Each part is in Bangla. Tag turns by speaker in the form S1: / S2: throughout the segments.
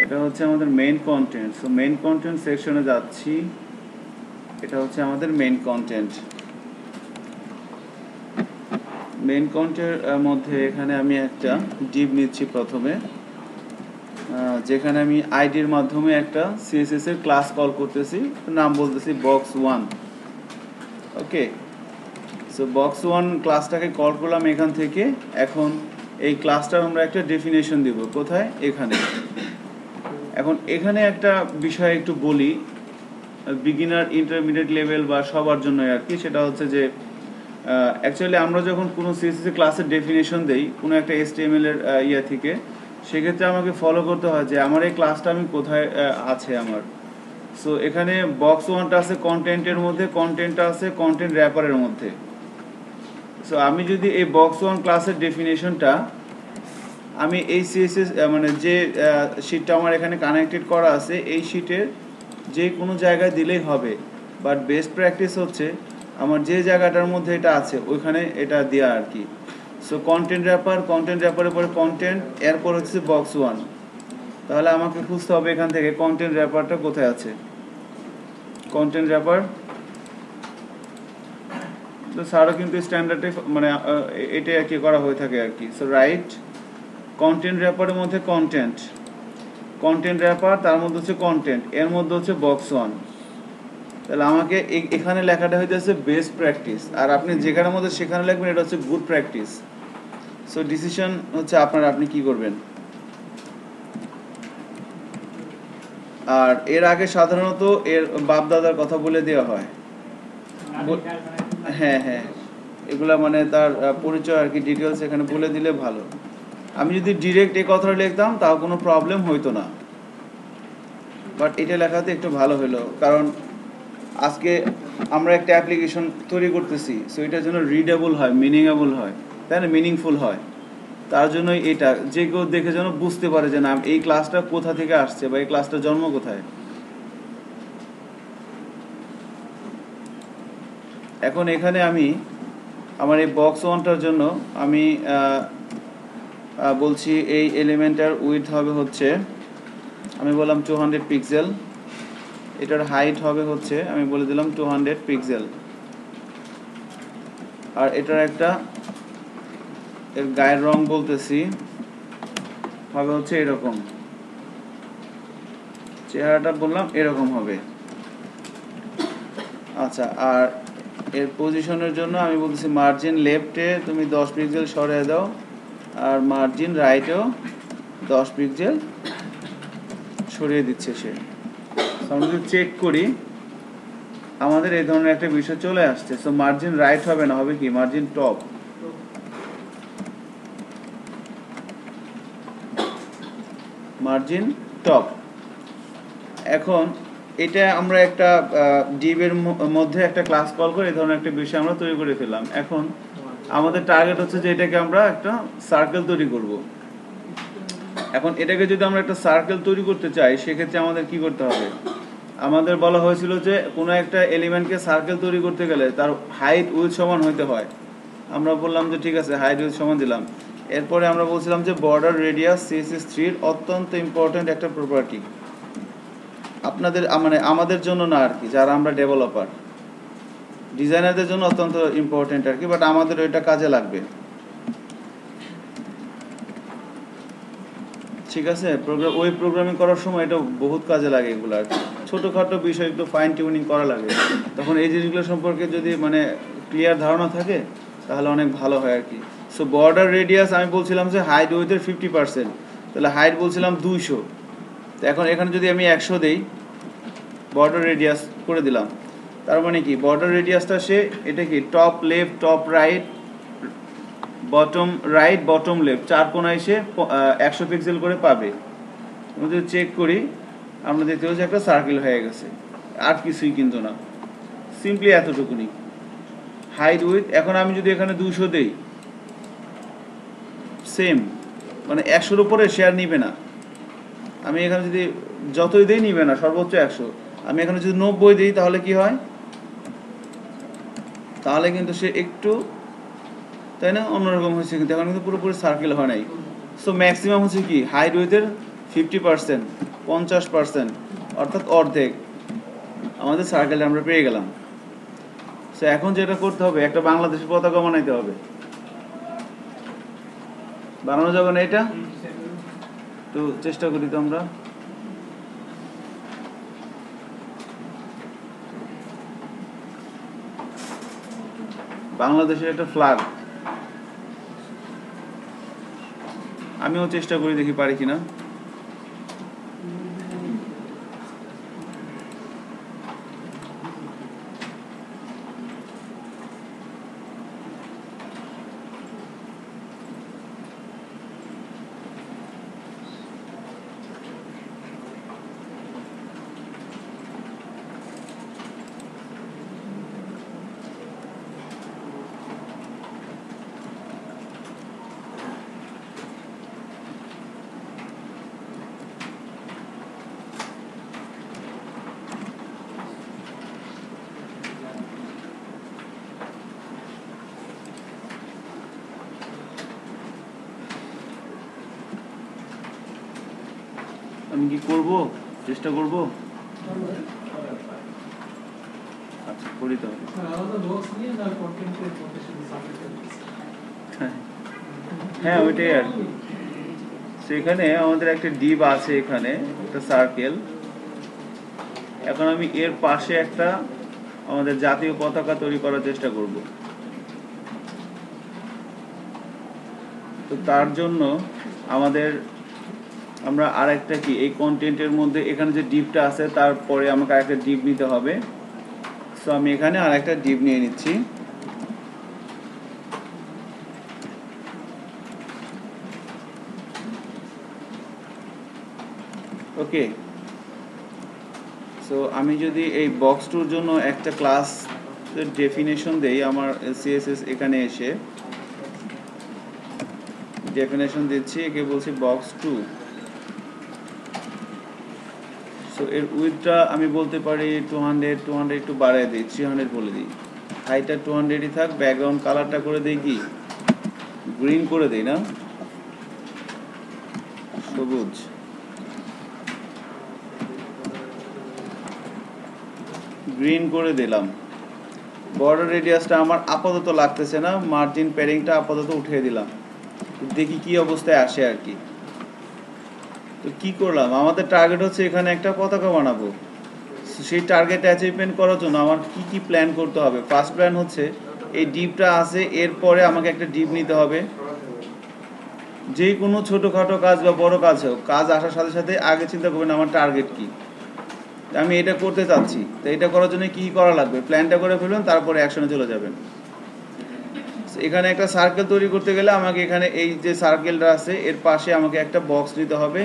S1: এটা হচ্ছে আমাদের main content. So main content সেকশনে যাচ্ছি, এটা হচ্ছে আমাদের মেইন কন্টেন্ট। মেইন কন্টেন্টের মধ্যে এখানে আমি একটা ডিভ নিচ্ছি প্রথমে, যেখানে আমি আইডির মাধ্যমে একটা সিএসএস এর ক্লাস কল করতেছি, নাম বলতেছি box1। ওকে, সো box1 ক্লাসটাকে কল করলাম এখান থেকে। এখন এই ক্লাসটার আমরা একটা ডেফিনেশন দিব কোথায়, এখানে। এখন এখানে একটা বিষয় একটু বলি, বিগিনার ইন্টারমিডিয়েট লেভেল বা সবার জন্য আর কি। সেটা হচ্ছে যে অ্যাকচুয়ালি আমরা যখন কোনো সিএসএস ক্লাসের ডেফিনেশন দেই কোনো একটা HTML এর ইয়ে থেকে, সেক্ষেত্রে আমাকে ফলো করতে হয় যে আমার এই ক্লাসটা আমি কোথায় আছে আমার। সো এখানে box1টা আছে কন্টেন্টের মধ্যে, কন্টেন্টটা আছে কন্টেন্ট র্যাপারের মধ্যে। সো আমি যদি এই box1 ক্লাসের ডেফিনেশনটা আমি এই সিএসএস মানে যে শিটটা আমার এখানে কানেক্টেড করা আছে এই শিটের যে কোনো জায়গায় দিলেই হবে, বাট বেস্ট প্র্যাকটিস হচ্ছে আমার যে জায়গাটার মধ্যে এটা আছে ওইখানে এটা দেওয়া আর কি। সো কন্টেন্ট র্যাপারের পরে কন্টেন্ট, এরপর হচ্ছে box1। তাহলে আমাকে খুঁজতে হবে এখান থেকে কন্টেন্ট র্যাপারটা কোথায় আছে। কন্টেন্ট র্যাপার তো স্যারও কিন্তু স্ট্যান্ডার্ডে মানে এটাই আর কি করা হয়ে থাকে আর কি। সো রাইট কন্টেন্ট র্যাপারের মধ্যে কন্টেন্ট র্যাপার, তার মধ্যে হচ্ছে কন্টেন্ট, এর মধ্যে হচ্ছে box1। তাহলে আমাকে এখানে লেখাটা হইতেছে বেস্ট প্র্যাকটিস, আর আপনি যেখানের মধ্যে সেখানে লিখবেন এটা হচ্ছে গুড প্র্যাকটিস। সো ডিসিশন হচ্ছে আপনার, আপনি কি করবেন। আর এর আগে সাধারণত এর বাপ দাদার কথা বলে দেওয়া হয়। হ্যাঁ হ্যাঁ, এগুলা মানে তার পরিচয় আর কি, ডিটেলস এখানে বলে দিলে ভালো। আমি যদি ডিরেক্ট এই কথাটা লিখতাম তাও কোনো প্রবলেম হইতো না, বাট এটা লেখাতে একটু ভালো হলো, কারণ আজকে আমরা একটা অ্যাপ্লিকেশন তৈরি করতেছি। সো এটার জন্য রিডেবল হয়, মিনিংয়েবল হয়, তাই না, মিনিংফুল হয়। তার জন্যই এটা যে কেউ দেখে যেন বুঝতে পারে যে না এই ক্লাসটা কোথা থেকে আসছে বা এই ক্লাসটার জন্ম কোথায়। এখন এখানে আমি আমার এই box1টার জন্য আমি বলছি এই এলিমেন্টার উইডথ হবে হচ্ছে, আমি বললাম 200 পিক্সেল। এটার হাইট হবে হচ্ছে, আমি বলে দিলাম 200 পিক্সেল। আর এটার একটা এর গায়ের রং বলতেছি হবে হচ্ছে এরকম, চেহারাটা বললাম এরকম হবে। আচ্ছা, আর এর পজিশনের জন্য আমি বলতেছি মার্জিন লেফটে তুমি 10 পিক্সেল সরিয়ে দাও, আর মার্জিন রাইটেও 10 পিক্সেল সরিয়ে দিচ্ছে সে। আমরা যদি চেক করি আমাদের এই ধরনের একটা বিষয় চলে আসছে। সো মার্জিন রাইট হবে না, হবে কি মার্জিন টপ। Margin top. এখন এটা আমরা একটা ডিভের মধ্যে একটা ক্লাস কল করে এই ধরনের একটা বিষয় আমরা তৈরি করে ফেললাম। এখন আমাদের টার্গেট হচ্ছে যে এটাকে আমরা একটা সার্কেল তৈরি করব। এখন এটাকে যদি আমরা একটা সার্কেল তৈরি করতে চাই সেক্ষেত্রে আমাদের কি করতে হবে, আমাদের বলা হয়েছিল যে কোনো একটা এলিমেন্টকে সার্কেল তৈরি করতে গেলে তার হাইট উইথ সমান হইতে হয়। আমরা বললাম যে ঠিক আছে, হাইট উইথ সমান দিলাম। এরপরে আমরা বলছিলাম যে বর্ডার রেডিয়াস CSS3 অত্যন্ত ইম্পর্টেন্ট একটা প্রপার্টি আপনাদের মানে আমাদের জন্য না আর কি, যারা আমরা ডেভেলপার ডিজাইনারদের জন্য অত্যন্ত ইম্পর্টেন্ট আর কি, বাট আমাদের ওইটা কাজে লাগবে। ঠিক আছে, ওয়েব প্রোগ্রামিং করার সময় এটা বহুত কাজে লাগে। এগুলো আর কি ছোটোখাটো বিষয় একটু ফাইন টিউনিং করা লাগে, তখন এই জিনিসগুলো সম্পর্কে যদি মানে ক্লিয়ার ধারণা থাকে তাহলে অনেক ভালো হয় আর কি। সো বর্ডার রেডিয়াস আমি বলছিলাম যে হাইট উইথের 50%, তাহলে হাইট বলছিলাম 200। তো এখন এখানে যদি আমি 100 দেই, বর্ডার রেডিয়াস করে দিলাম, তার মানে কি বর্ডার রেডিয়াসটা সে এটা কি top left top right bottom right bottom left চার কোণায় সে 100 পিক্সেল করে পাবে। আমরা যদি চেক করি আমরা দেখতে পাচ্ছি একটা সার্কেল হয়ে গেছে, আর কিছুই কিন্তু না, সিম্পলি এতটুকুনি হাইট উইথ। এখন আমি যদি এখানে 200 দেই, সেম মানে 100-র উপরে শেয়ার নিবে না। আমি এখানে যদি যতই দেই নিবে না, সর্বোচ্চ 100। আমি এখানে যদি 90 দিই তাহলে কি হয়, তাহলে কিন্তু সে একটু তাই না অন্যরকম হয়েছে, কিন্তু এখন কিন্তু পুরোপুরি সার্কেল হয় নাই। সো ম্যাক্সিমাম হচ্ছে কি হাইট উইথের 50%, 50%, অর্থাৎ অর্ধেক আমাদের সার্কেলটা আমরা পেয়ে গেলাম। সো এখন যেটা করতে হবে, একটা বাংলাদেশের পতাকা বানাইতে হবে। বানানো যাবে না এটা? তো চেষ্টা করি তো আমরা। বাংলাদেশের একটা ফ্ল্যাগ আমিও চেষ্টা করি, দেখি পারি কিনা। আমি কি করব, চেষ্টা করব। আচ্ছা, করি তাহলে। হ্যাঁ, ওইটাই আর কি। সেখানে আমাদের একটা ডিপ আছে, এখানে একটা সার্কেল। এখন আমি এর পাশে একটা আমাদের জাতীয় পতাকা তৈরি করার চেষ্টা করব। তো তার জন্য আমরা আরেকটা কি, এই কন্টেন্টের মধ্যে এখানে যে ডিপটা আছে তারপরে আমাকে আরেকটা ডিপ নিতে হবে। সো আমি এখানে আরেকটা ডিপ নিয়ে নিচ্ছি। ওকে, সো আমি যদি এই বক্স টুর জন্য একটা ক্লাস ডেফিনেশন দেই, আমার সিএসএস এখানে এসে ডেফিনেশন দিচ্ছি, একে বলছি বক্স টু। সো এর উইথটা আমি বলতে পারি 200 একটু বাড়াই দিই, 300 বলে দিই। হাইটটা 200ই থাক। ব্যাকগ্রাউন্ড কালারটা করে দিই কি, গ্রিন করে দিই না, সবুজ। গ্রিন করে দিলাম। বর্ডার রেডিয়াসটা আমার আপাতত লাগতেছে না, মার্জিন প্যাডিংটা আপাতত উঠিয়ে দিলাম, দেখি কি অবস্থায় আসে আর কি। তো কি করলাম, আমাদের টার্গেট হচ্ছে এখানে একটা পতাকা বানাবো। সেই টার্গেট অ্যাচিভমেন্ট করার জন্য আমার কি কি প্ল্যান করতে হবে। ফার্স্ট প্ল্যান হচ্ছে এই ডিপটা আছে, এরপরে আমাকে একটা ডিপ নিতে হবে। যে কোনো ছোটোখাটো কাজ বা বড় কাজ হোক, কাজ আসার সাথে সাথে আগে চিন্তা করবেন আমার টার্গেট কি, আমি এটা করতে চাচ্ছি। তো এটা করার জন্য কি করা লাগবে, প্ল্যানটা করে ফেলবেন, তারপরে অ্যাকশনে চলে যাবেন। এখানে একটা সার্কেল তৈরি করতে গেলে আমাকে এখানে এই যে সার্কেলটা আছে এর পাশে আমাকে একটা বক্স নিতে হবে,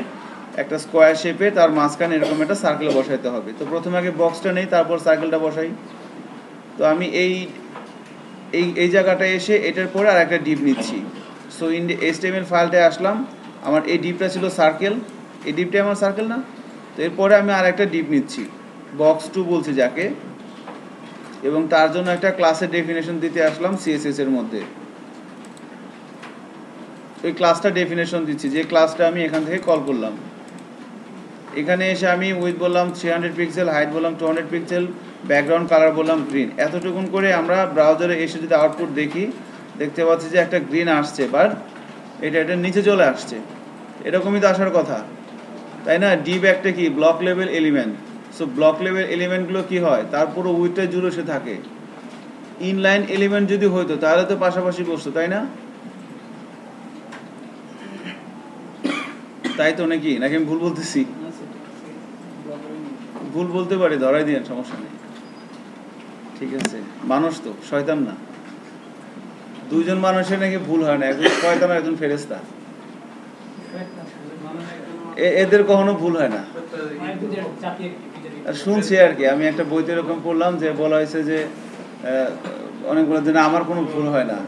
S1: একটা স্কোয়ার শেপে, তার মাঝখানে এরকম একটা সার্কেল বসাইতে হবে। তো প্রথমে আগে বক্সটা নেই, তারপর সার্কেলটা বসাই। তো আমি এই এই এই জায়গাটায় এসে এটার পরে আর একটা ডিপ নিচ্ছি। সো HTML ফাইলটায় আসলাম, আমার এই ডিপটা ছিল সার্কেল, এই ডিপটাই আমার সার্কেল না। তো এরপরে আমি আর একটা ডিপ নিচ্ছি, বক্স টু বলছি যাকে, এবং তার জন্য একটা ক্লাসের ডেফিনেশন দিতে আসলাম সিএসএস এর মধ্যে। ওই ক্লাসটা ডেফিনেশন দিচ্ছি, যে ক্লাসটা আমি এখান থেকে কল করলাম। এখানে এসে আমি উইথ বললাম 300 পিক্সেল, হাইট বললাম 200 পিক্সেল, ব্যাকগ্রাউন্ড কালার বললাম গ্রিন। এতটুকুন করে আমরা ব্রাউজারে এসে যদি আউটপুট দেখি, দেখতে পাচ্ছি যে একটা গ্রিন আসছে, বাট এটা নিচে চলে আসছে। এরকমই তো আসার কথা, তাই না? ডিপ একটা কি, block level element. So block level এলিমেন্টগুলো কি হয়, তার পুরো উইথটা জুড়ে সে থাকে। ইনলাইন এলিমেন্ট যদি হইতো তাহলে তো পাশাপাশি বসতো, তাই না? তাই তো, নাকি নাকি আমি ভুল বলতেছি? ভুল বলতে পারি, ধরাই দিয়েন, সমস্যা নেই। ঠিক আছে, মানুষ তো, শয়তান না। দুইজন মানুষের নাকি ভুল হয় না, একজন শয়তান আর একজন ফেরেশতা। এদের কখনো ভুল হয় না। শুনছি আর কি, আমি একটা বইতে এরকম পড়লাম যে বলা হয়েছে যে অনেকগুলো দিন আমার কোনো ভুল হয় না,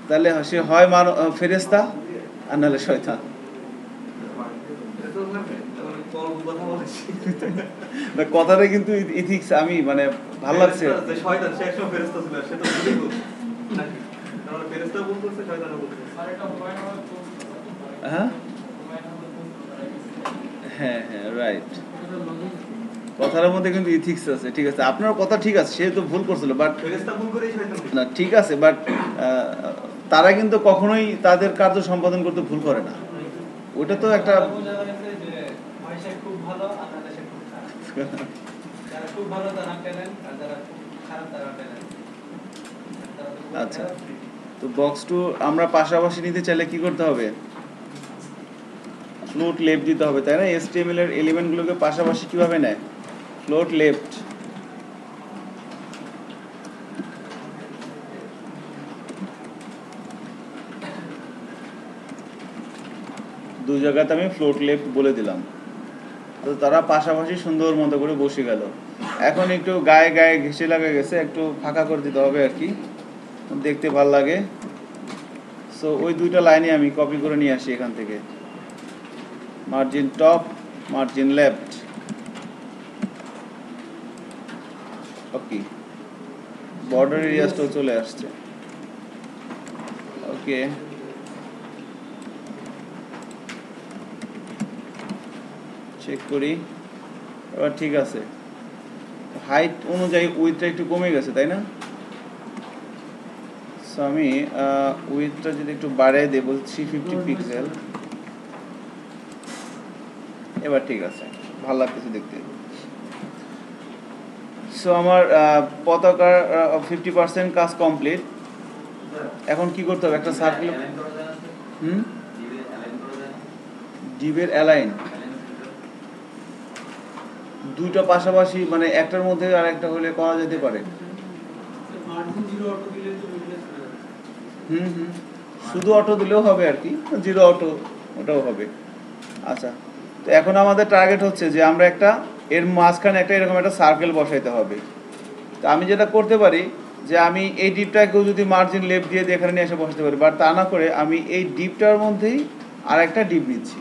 S1: তাহলে সে হয় ফেরেশতা আর নাহলে শয়তান। কথাটা কিন্তু ইথিক্স, আমি মানে ভালো লাগছে। হ্যাঁ হ্যাঁ রাইট, কথার মধ্যে কিন্তু ইথিক্স আছে। ঠিক আছে, আপনার কথা ঠিক আছে, সে তো ভুল করছিল, বাট না ঠিক আছে, বাট তারা কিন্তু কখনোই তাদের কার্য সম্পাদন করতে ভুল করে না। ওটা তো একটা আচ্ছা, তো বক্স টু আমরা পাশাপাশি নিতে চাইলে কি করতে হবে? ফ্লোট লেফট দিতে হবে, তাই না? HTML এর এলিমেন্টগুলোকে পাশাপাশি কিভাবে নেয়? Float left. দু জায়গাতে আমি ফ্লোট লেফট বলে দিলাম, তো তারা পাশাপাশি সুন্দর মতো করে বসে গেল। এখন একটু গায়ে গায়ে ঘেঁষে লাগা গেছে, একটু ফাঁকা করে দিতে হবে আর কি, দেখতে ভাল লাগে। সো ওই দুইটা লাইনে আমি কপি করে নিয়ে আসি এখান থেকে, মার্জিন টপ, মার্জিন লেফট। ওকে, বর্ডার এরিয়াসটাও চলে আসছে। ওকে, চেক করি, এবার ঠিক আছে। হাইট অনুযায়ী উইথটা একটু কমে গেছে, তাই না? সো আমি উইথটা যদি একটু বাড়াই দেবো 350 পিক্সেল, এবার ঠিক আছে, ভালো লাগতেছে দেখতে। সো আমার পতাকার 50% কাজ কমপ্লিট। এখন কি করতে হবে? একটা সার্কেল, ডিবের অ্যালাইন দুইটা পাশাপাশি, মানে একটার মধ্যে আর একটা হলে করা যেতে পারে। শুধু অটো দিলেও হবে আর কি, জিরো অটো ওটাও হবে। আচ্ছা, তো এখন আমাদের টার্গেট হচ্ছে যে আমরা একটা এর মাঝখানে একটা এরকম একটা সার্কেল বসাইতে হবে। তো আমি যেটা করতে পারি যে আমি এই ডিপটাকেও যদি মার্জিন লেফট দিয়ে এখানে নিয়ে এসে বসাতে পারি, বাট তা না করে আমি এই ডিপটার মধ্যেই আর একটা ডিপ নিচ্ছি।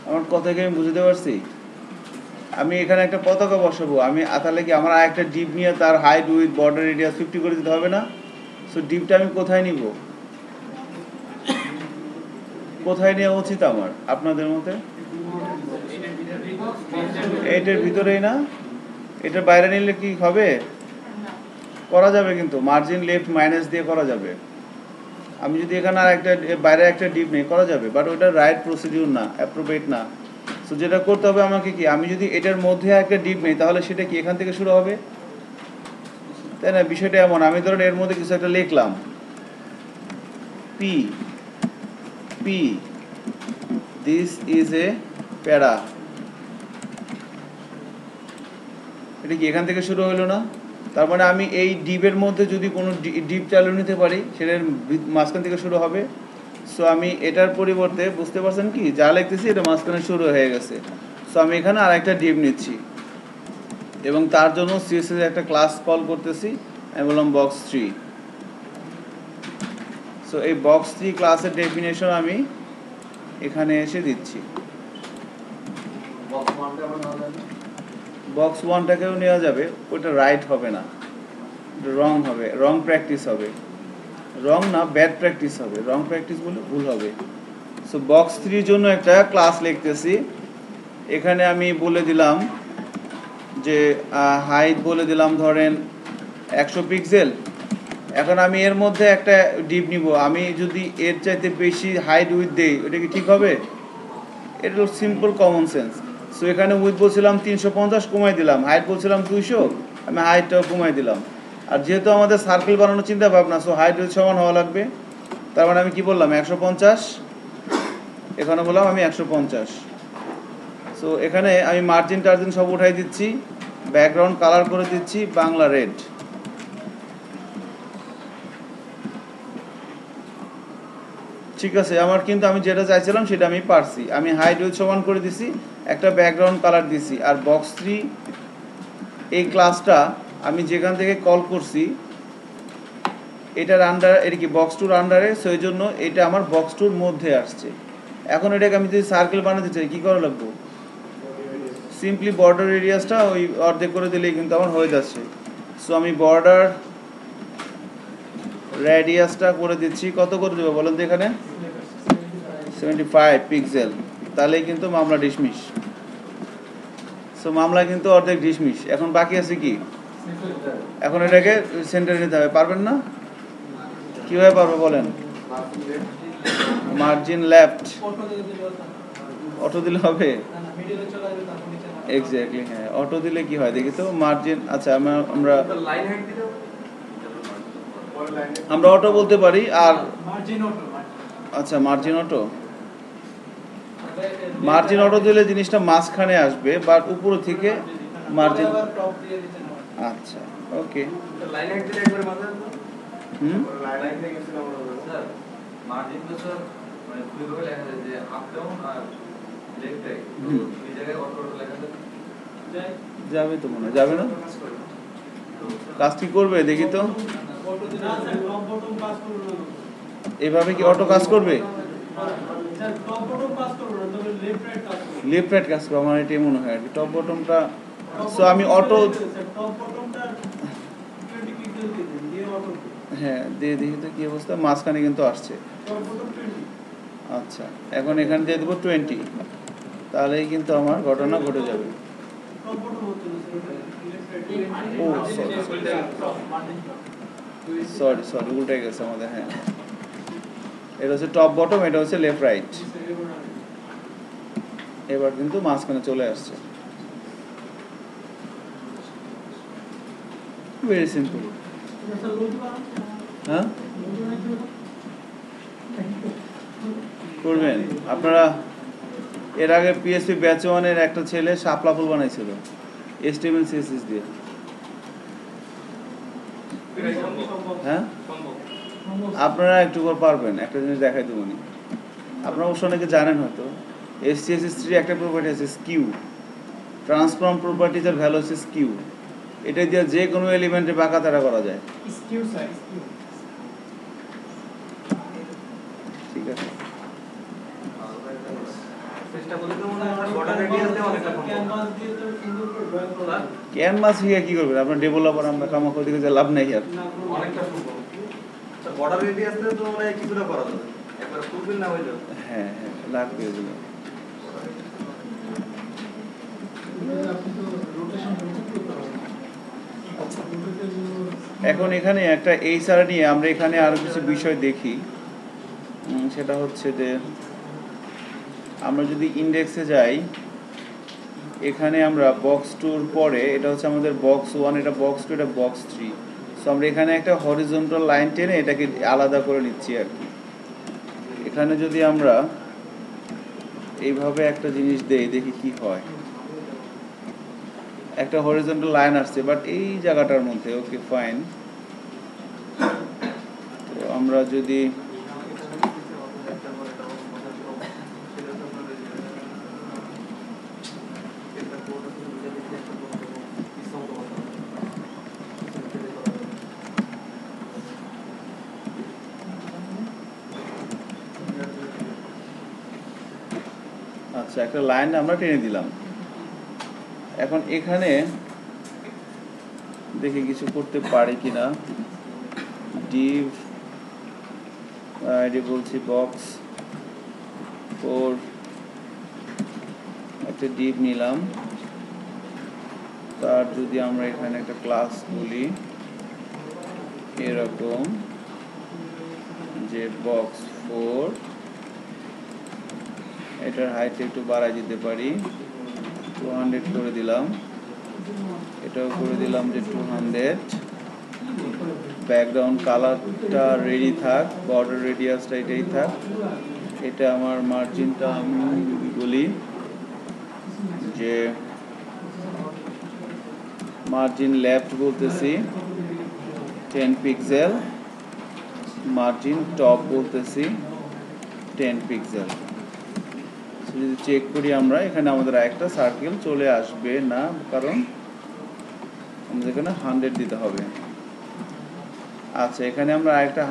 S1: আমার কথা কি আমি বুঝতে পারছি? আমি এখানে একটা পতাকা বসাবো, আমি তাহলে কি আমার একটা ডিপ নিয়ে তার হাইট উইথ বর্ডার এরিয়া 50 করে দিতে হবে না? সো ডিপটা আমি কোথায় নিব? কোথায় নেওয়া উচিত আমার আপনাদের মতে? এইটার ভিতরেই না? এটার বাইরে নিলে কি হবে? করা যাবে, কিন্তু মার্জিন লেফট মাইনাস দিয়ে করা যাবে। আমি যদি এখানে আর একটা বাইরে একটা ডিপ নেই, করা যাবে, বাট ওটা রাইট প্রসিডিউর না, অ্যাপ্রোপ্রিয়েট না। সো যেটা করতে হবে আমাকে কি, আমি যদি এটার মধ্যে একটা ডিপ নেই তাহলে সেটা কি এখান থেকে শুরু হবে, তাই না? বিষয়টা এমন, আমি ধরুন এর মধ্যে কিছু একটা লিখলাম, P P this is a প্যারা, এটা কি এখান থেকে শুরু হলো না? তার মানে আমি এই ডিপের মধ্যে যদি কোনো ডিপ চালু নিতে পারি, সেটার মাঝখান থেকে শুরু হবে। সো আমি এটার পরিবর্তে, বুঝতে পারছেন কি যা লিখতেছি, এটা মাঝখানে শুরু হয়ে গেছে। সো আমি এখানে আর একটা ডিপ নিচ্ছি এবং তার জন্য সিএসএস একটা ক্লাস কল করতেছি। আমি বললাম বক্স 3। সো এই বক্স 3 ক্লাসের ডেফিনেশন আমি এখানে এসে দিচ্ছি। বক্স 1টাকেও নেওয়া যাবে, ওটা রাইট হবে না, রং হবে, রং প্র্যাকটিস হবে। রং না, ব্যাড প্র্যাকটিস হবে, রং প্র্যাকটিস বলে ভুল হবে। সো বক্স 3 জন্য একটা ক্লাস লিখতেছি। এখানে আমি বলে দিলাম যে হাইট বলে দিলাম ধরেন 100 পিক্সেল। এখন আমি এর মধ্যে একটা ডিপ নিব, আমি যদি এর চাইতে বেশি হাইট উইথ দেই, ওটা কি ঠিক হবে? এটা হলো সিম্পল কমন সেন্স। সো এখানে উইথ বলছিলাম 350, কমাই দিলাম। হাইট বলছিলাম 200, আমি হাইটটাও কমাই দিলাম। আর যেহেতু আমাদের সার্কেল বানানোর চিন্তা ভাবনা, সো হাইট উইথ সমান হওয়া লাগবে। তার মানে আমি কি বললাম 150, এখানে বললাম আমি 150। সো এখানে আমি মার্জিন টার্জিন সব উঠাই দিচ্ছি, ব্যাকগ্রাউন্ড কালার করে দিচ্ছি বাংলা রেড। ঠিক আছে, আমার কিন্তু আমি যেটা চাইছিলাম সেটা আমি পারছি। আমি হাইট উইথ সমান করে দিছি, একটা ব্যাকগ্রাউন্ড কালার দিছি। আর বক্স 3 এই ক্লাসটা আমি যেখান থেকে কল করছি এটার আন্ডার, এটা কি বক্স 2-র আন্ডারে, সো এই জন্য এটা আমার বক্স 2-র মধ্যে আসছে। এখন এটাকে আমি যদি সার্কেল বানাতে চাই কি করা লাগবে? সিম্পলি বর্ডার রেডিয়াসটা ওই অর্ধেক করে দিলেই কিন্তু আমার হয়ে যাচ্ছে। সো আমি বর্ডার রেডিয়াসটা করে দিচ্ছি, কত করে দেবো বলেন তো এখানে? 75 পিক্সেল। তাহলেই কিন্তু মামলা ডিসমিস। সো মামলা কিন্তু অর্ধেক ডিসমিস। এখন বাকি আছে কি? এখন এটাকে সেন্টারে নিতে হবে। পারবেন না? কীভাবে পারবো বলেন? মার্জিন লেফট অটো দিলে হবে? এক্স্যাক্টলি, হ্যাঁ, অটো দিলে কি হয় দেখি তো। মার্জিন, আচ্ছা আমরা অটো বলতে পারি। আর আচ্ছা, মার্জিন অটো দিলে জিনিসটা মাঝখানে আসবে, বাট উপর থেকে মার্জিন। আচ্ছা, ওকে। হুম, যাবে তো মনে হয়, যাবে না? কাজ কি করবে দেখি তো। এভাবে কি অটো কাজ করবে? লেফট রাইট কাজ করবে, আমার এটাই মনে হয় আর কি, টপ বটমটা। সো আমি অটো, হ্যাঁ দিয়ে দেখি তো কি অবস্থা। মাঝখানে কিন্তু আসছে। আচ্ছা, এখন এখানে দিয়ে দেবো 20, তাহলেই কিন্তু আমার ঘটনা ঘটে যাবে। ও সরি উল্টে গেছে আমাদের। হ্যাঁ, এটা হচ্ছে টপ বটম, এটা হচ্ছে লেফট রাইট। এবার কিন্তু মাঝখানে চলে আসছে। Very simple. হ্যাঁ, করবেন আপনারা। এর আগে পিএসপি ব্যাচ 1-এর একটা ছেলে শাপলা ফুল বানাইছিল HTML CSS দিয়ে। হ্যাঁ, আপনারা একটু করে পারবেন। একটা জিনিস দেখাই দেবো নি, আপনারা অবশ্য অনেকে জানেন হয়তো। HCSS3 একটা প্রপার্টি আছে স্কিউ, ট্রান্সফর্ম প্রপার্টিজের ভ্যালু হচ্ছে স্কিউ। এটা দিয়ে যে কোনো এলিমেন্টে বাঁকা তারা করা যায়। ঠিক আছে, ক্যানভাস হিয়া কি করবেন আপনার ডেভেলপার? আমরা কামাখো দিকে যে লাভ নেই আর। হ্যাঁ হ্যাঁ, লাগবে এগুলো। এখন এখানে একটা এইচআর নিয়ে আমরা এখানে আরো কিছু বিষয় দেখি। সেটা হচ্ছে যে আমরা যদি ইন্ডেক্সে যাই, এখানে আমরা বক্স 2-র পরে এটা হচ্ছে আমাদের বক্স 1, এটা বক্স 2, এটা বক্স 3। সো আমরা এখানে একটা হরিজন্টাল লাইন টেনে এটাকে আলাদা করে নিচ্ছি আর কি। এখানে যদি আমরা এইভাবে একটা জিনিস দেই, দেখি কি হয়। একটা হরিজন্টাল লাইন আসছে, বাট এই জায়গাটার মধ্যে, ওকে ফাইন। তো আমরা যদি আচ্ছা একটা লাইন আমরা টেনে দিলাম। এখন এখানে দেখি কিছু করতে পারি কিনা। ডিভ আইডি বলছি বক্স 4, একটা ডিভ নিলাম। তার যদি আমরা এখানে একটা ক্লাস বলি এরকম যে বক্স 4, এটার হাইট একটু বাড়াই দিতে পারি, 200 করে দিলাম। এটাও করে দিলাম যে 200। ব্যাকগ্রাউন্ড কালারটা রেডি থাক, বর্ডার রেডিয়াসটা এটাই থাক। এটা আমার মার্জিনটা আমি বলি যে মার্জিন লেফট বলতেছি 10 পিক্সেল, মার্জিন টপ বলতেছি 10 পিক্সেল। যদি চেক করি আমরা, এখানে আমাদের একটা সার্কেল চলে আসবে না, কারণ আমাদের এখানে 100 দিতে হবে। আচ্ছা, এখানে আমরা একটা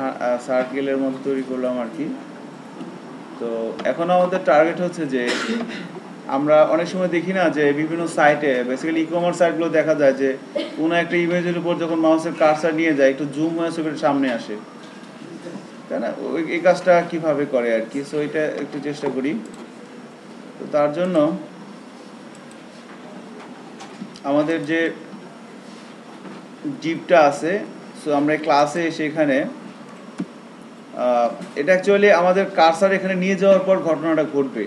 S1: সার্কেলের মতো তৈরি করলাম আর কি। তো এখন আমাদের টার্গেট হচ্ছে যে আমরা অনেক সময় দেখি না যে বিভিন্ন সাইটে বেসিক্যালি ই কমার্স সাইটগুলো দেখা যায় যে কোনো একটা ইমেজের উপর যখন মাউসের কার্সার নিয়ে যায় একটু জুম হয়ে ছবিটা সামনে আসে, তাই না? ওই এই কাজটা কীভাবে করে আর কি, সো এটা একটু চেষ্টা করি। তো তার জন্য আমাদের যে জিপটা আছে, সো আমরা ক্লাসে এসে এখানে এটা অ্যাকচুয়ালি আমাদের কার্সার এখানে নিয়ে যাওয়ার পর ঘটনাটা ঘটবে।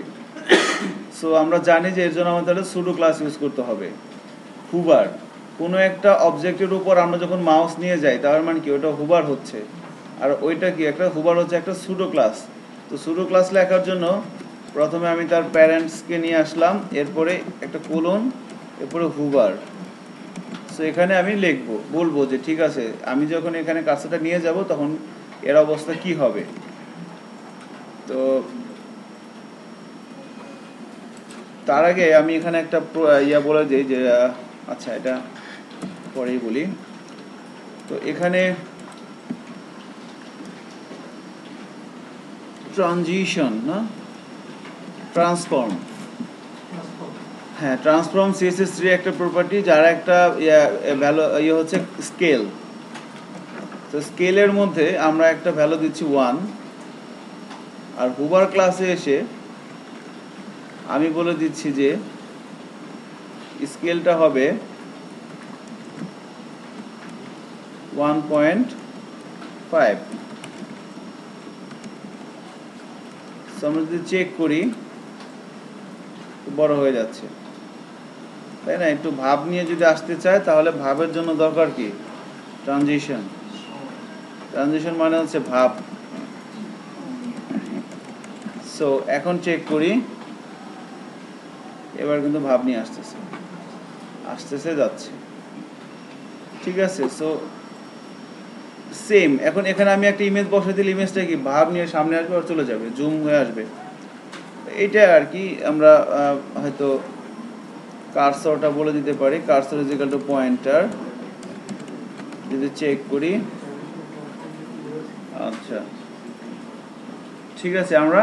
S1: সো আমরা জানি যে এর জন্য আমাদের সুডো ক্লাস ইউজ করতে হবে। হুবার কোনো একটা অবজেক্টের উপর আমরা যখন মাউস নিয়ে যাই তার মানে কি ওটা হুবার হচ্ছে, আর ওইটা কি একটা হুবার হচ্ছে একটা সুডো ক্লাস। তো সুডো ক্লাস লেখার জন্য প্রথমে আমি তার প্যারেন্টসকে নিয়ে আসলাম, এরপরে একটা কোলন, এরপরে হুবার। সো এখানে আমি লিখবো, বলবো যে ঠিক আছে আমি যখন এখানে কাজটা নিয়ে যাব তখন এর অবস্থা কি হবে। তো তার আগে আমি এখানে একটা বলে দিই যে আচ্ছা এটা পরেই বলি। তো এখানে ট্রানজিশন না ট্রান্সফর্ম, হ্যাঁ ট্রান্সফর্ম CSS3 একটা প্রপার্টি যার একটা ভ্যালু হচ্ছে স্কেল। তো স্কেলের মধ্যে আমরা একটা ভ্যালু দিচ্ছি 1, আর হুবার ক্লাসে এসে আমি বলে দিচ্ছি যে স্কেলটা হবে 1.5। সো আমরা যদি চেক করি বড় হয়ে যাচ্ছে, তাই না? একটু ভাব নিয়ে যদি আসতে চায় তাহলে ভাবের জন্য দরকার কি ট্রানজিশন। ট্রানজিশন মানে হচ্ছে ভাব। সো এখন চেক করি, এবার কিন্তু ভাব নিয়ে আসতেছে আসতেছে যাচ্ছে, ঠিক আছে। সো সেম এখন এখানে আমি একটা ইমেজ বসে দিলে ইমেজটা কি ভাব নিয়ে সামনে আসবে আর চলে যাবে, জুম হয়ে আসবে। এইটা আর কি আমরা হয়তো কার্সরটা বলে দিতে পারি, cursor is equal to pointer. যদি চেক করি, আচ্ছা ঠিক আছে। আমরা